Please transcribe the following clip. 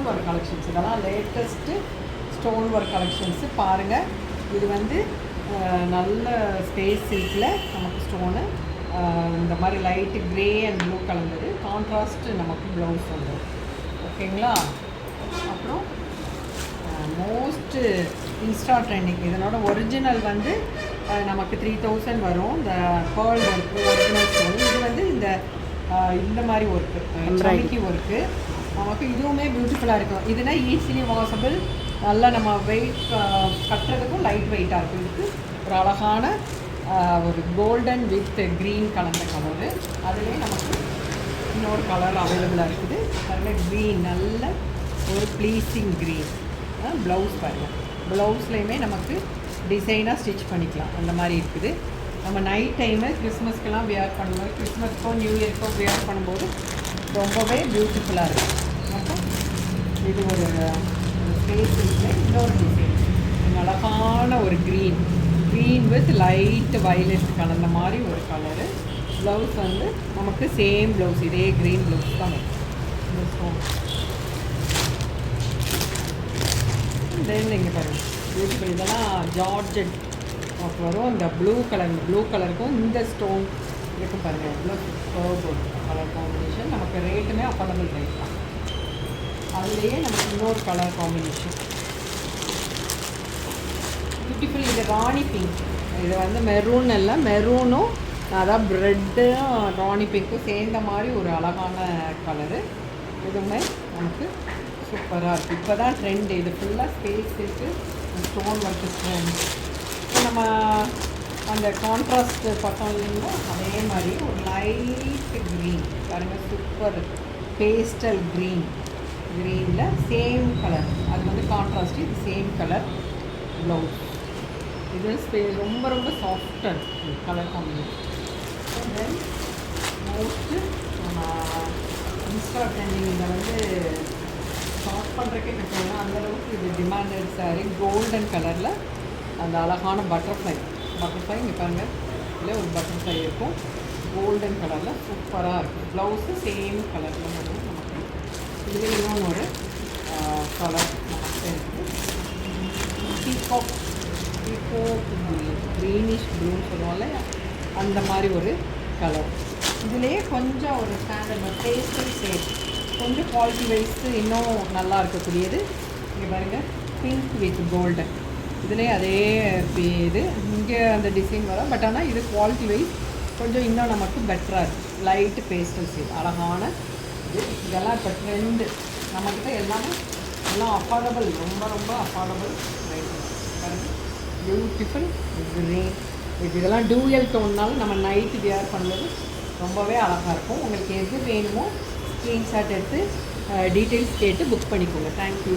Work collections. இதெல்லாம் latest stone work collections பாருங்கள். இது வந்து நல்ல ஸ்பேஸ் சில்கில் நமக்கு ஸ்டோனு இந்த மாதிரி லைட்டு க்ரே அண்ட் ப்ளூ கலந்தது கான்ட்ராஸ்ட்டு நமக்கு ப்ளவுஸ் வந்துடும். ஓகேங்களா? அப்புறம் மோஸ்ட்டு இன்ஸ்டா ட்ரெண்டிங் இதனோட ஒரிஜினல் வந்து நமக்கு 3000 வரும். இந்த பேர்ல் ஒர்க்கு ஒரிஜினல் ஸ்டோன். இது வந்து இந்த மாதிரி ஒர்க்கு எம்ப்ராய்டரி ஒர்க்கு நமக்கு இதுவுமே பியூட்டிஃபுல்லாக இருக்கும். இதுனா ஈஸிலி வாஷபிள். நல்லா நம்ம வெயிட் கட்டுறதுக்கும் லைட் வெயிட்டாக இருக்கும். இதுக்கு ஒரு அழகான ஒரு கோல்டன் வித் க்ரீன் கலந்த கலரு. அதுலேயே நமக்கு இன்னொரு கலர் அவைலபிளாக இருக்குது. பாருங்கள், க்ரீன் நல்ல ஒரு ப்ளீஸிங் க்ரீன். ப்ளவுஸ் பாருங்கள், ப்ளவுஸ்லேயுமே நமக்கு டிசைனாக ஸ்டிச் பண்ணிக்கலாம். அந்த மாதிரி இருக்குது. நம்ம நைட் டைமு கிறிஸ்மஸ்க்கெலாம் வியர் பண்ணும்போது, கிறிஸ்மஸ்க்கோ நியூ இயர்க்கோ வியர் பண்ணும்போது ரொம்பவே பியூட்டிஃபுல்லாக இருக்கும். அப்புறம் இது ஒரு ஸ்பேஸ் இருக்குது. இன்னொரு டிசைன் அழகான ஒரு க்ரீன் வித் லைட் வயலட் கலந்த மாதிரி ஒரு கலரு. ப்ளவுஸ் வந்து நமக்கு சேம் ப்ளவுஸ், இதே க்ரீன் ப்ளவுஸ் தான் வரும். தென் இங்கே பாருங்கள் பியூட்டிஃபுல். இதெல்லாம் ஜார்ஜெட் வரும். இந்த ப்ளூ கலருக்கும் இந்த ஸ்டோன் இருக்கும் பாருங்கள். எவ்வளோ சூப்பர் கலர் காம்பினேஷன். நமக்கு ரேட்டுமே அஃபோர்டபுள் ரேட் தான். அதுலேயே நமக்கு இன்னொரு கலர் காம்பினேஷன் பியூட்டிஃபுல். இது ராணி பிங்க். இது வந்து மெரூன் இல்லை, மெரூனும் அதான் ப்ரெட்டும் ராணி பிங்க்கும் சேர்ந்த மாதிரி ஒரு அழகான கலரு. இதுவுமே நமக்கு சூப்பராக இருக்குது. இப்போ தான் ட்ரெண்டு. இது ஃபுல்லாக ஸ்பேஸ் இருக்குது, ஸ்டோன் ஒர்க்கு ட்ரெண்ட். இப்போ நம்ம அந்த கான்ட்ராஸ்ட் பக்கம் இல்லைங்களா, அதே மாதிரி ஒரு லைட் க்ரீன் பாருங்கள். சூப்பர் பேஸ்டல் க்ரீனில் சேம் கலர். அது வந்து கான்ட்ராஸ்ட், இது சேம் கலர் ப்ளவுஸ். இது ரொம்ப ரொம்ப சாஃப்டாக கலர் காம்பினேஷன். தென் மோஸ்ட்டு இன்ஸ்டா ட்ரெண்டிங் இதை வந்து ஷார்ட் பண்ணுறக்கே கட்டணும். அந்தளவுக்கு இது டிமாண்டட் சாரீ. கோல்டன் கலரில் அந்த அழகான பட்டர்ஃப்ளை இங்கே பாருங்கள். இல்லை ஒரு பட்டர்ஃப்ளை இருக்கும் கோல்டன் கலரில். சூப்பராக இருக்கும். ப்ளவுஸு சேம் கலரில் வரும் நமக்கு. இதில் இன்னொன்று ஒரு கலர் நமக்கு இருக்குது. பீகாக் க்ரீனிஷ் ப்ளூன்னு சொல்லுவோம்ல, அந்த மாதிரி ஒரு கலர். இதுலேயே கொஞ்சம் ஒரு ஸ்டாண்டர்ட் டேஸ்டல் ஷேட், கொஞ்சம் குவாலிட்டி வைஸு இன்னும் நல்லா இருக்கக்கூடியது. இங்கே பாருங்கள், பிங்க் வித் கோல்டன். இதுலேயே அதே இது இங்கே அந்த டிசைன் வரும். பட் ஆனால் இது குவாலிட்டி வைஸ் கொஞ்சம் இன்னும் நமக்கு பெட்டராக இருக்குது. லைட்டு பேஸ்டல் ஷேட் அழகான இது. இதெல்லாம் இப்போ ட்ரெண்டு. நம்மக்கிட்ட எல்லாம் அஃபோர்டபுள், ரொம்ப ரொம்ப அஃபோர்டபுள் ரைட்டு. பாருங்கள், பியூட்டிஃபுல் க்ரீன். இதெல்லாம் டூயல் டோன்னாலும் நம்ம நைட்டு வியர் பண்ணும்போது ரொம்பவே அழகாக இருக்கும். உங்களுக்கு எது வேணுமோ ஸ்க்ரீன்ஷாட் எடுத்து டீட்டெயில்ஸ் கேட்டு புக் பண்ணிக்கோங்க. தேங்க்யூ.